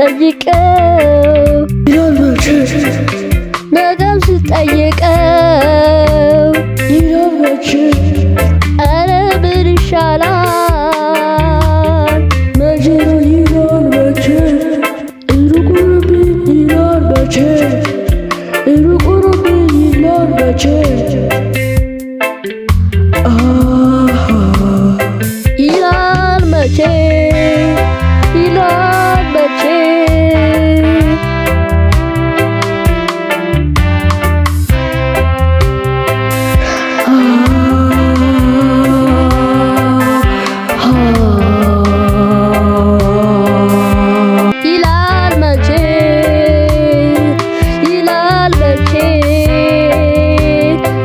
ስጠይቀው ይላል መቼ ነገም ስጠይቀው ይላል መቼ ኧረ ምን ይሻላል መቼ ነው ይላል መቼ ሩቁርብኝ ይላል መቼ ሩቁርብኝ ይላል መቼ ይላል መቼ ይላል መቼ ይላል መቼ ይላል መቼ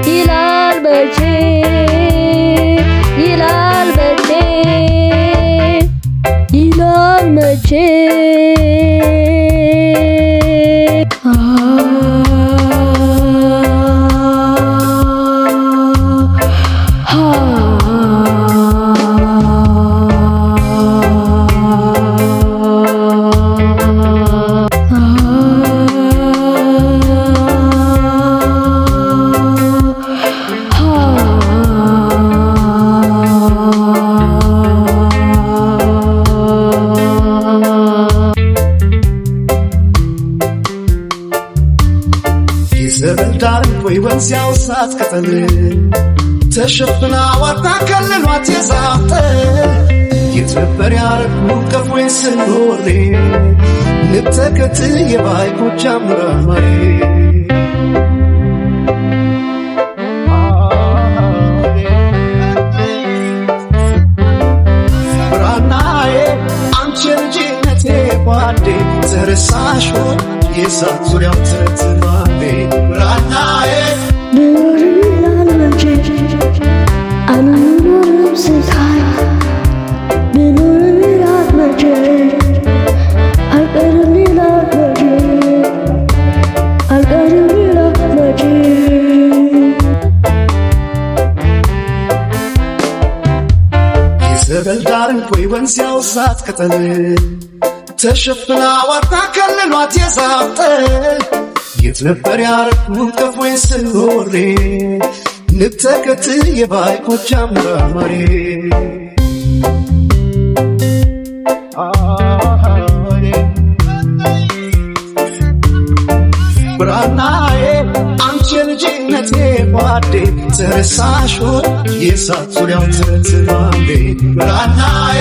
ይላል መቼ ይላል መቼ ይላል መቼ ዘበልዳር ወይ ወንዝ ያውሳት ቅጠል ተሸፍና ዋርታ ከልሏት የዛፍተ የት ነበር ያረግነው ከፎይ ስኖሬ ንብተከት የባይኮች አምራማሬ ብራናዬ አንቺ ልጅነቴ ጓዴ ተረሳሽ ሆይ የሳት ዙሪያው ተትማሜ ብራናዬ ብኖር ይላል መቼ አልኖርም ስታይ ብኖር ይላል መቼ አልቀርም ይላል መቼ አልቀርም ይላል መቼ የዘበልዳር ወይ ወንዝ ያውሳት ቅጠል ተሸፍና ዋርታ ከልሏት የዛፍጠል የት ነበር ያረግነው ከፎይ ስኖሬ ንብተከት የባይኮች አምራማሬ ብራናዬ አንቺ ልጅነቴ ጓዴ ተረሳሽ ሆይ የሳት ዙሪያው ተትማሜ ብራናዬ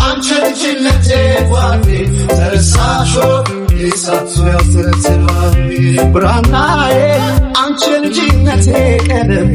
አንቺ ልጅነቴ ጓዴ ተረሳሽ ሆይ የሳት ዙሪያው ተትማሜ ብራናዬ አንቺ ልጅነቴ ቀደም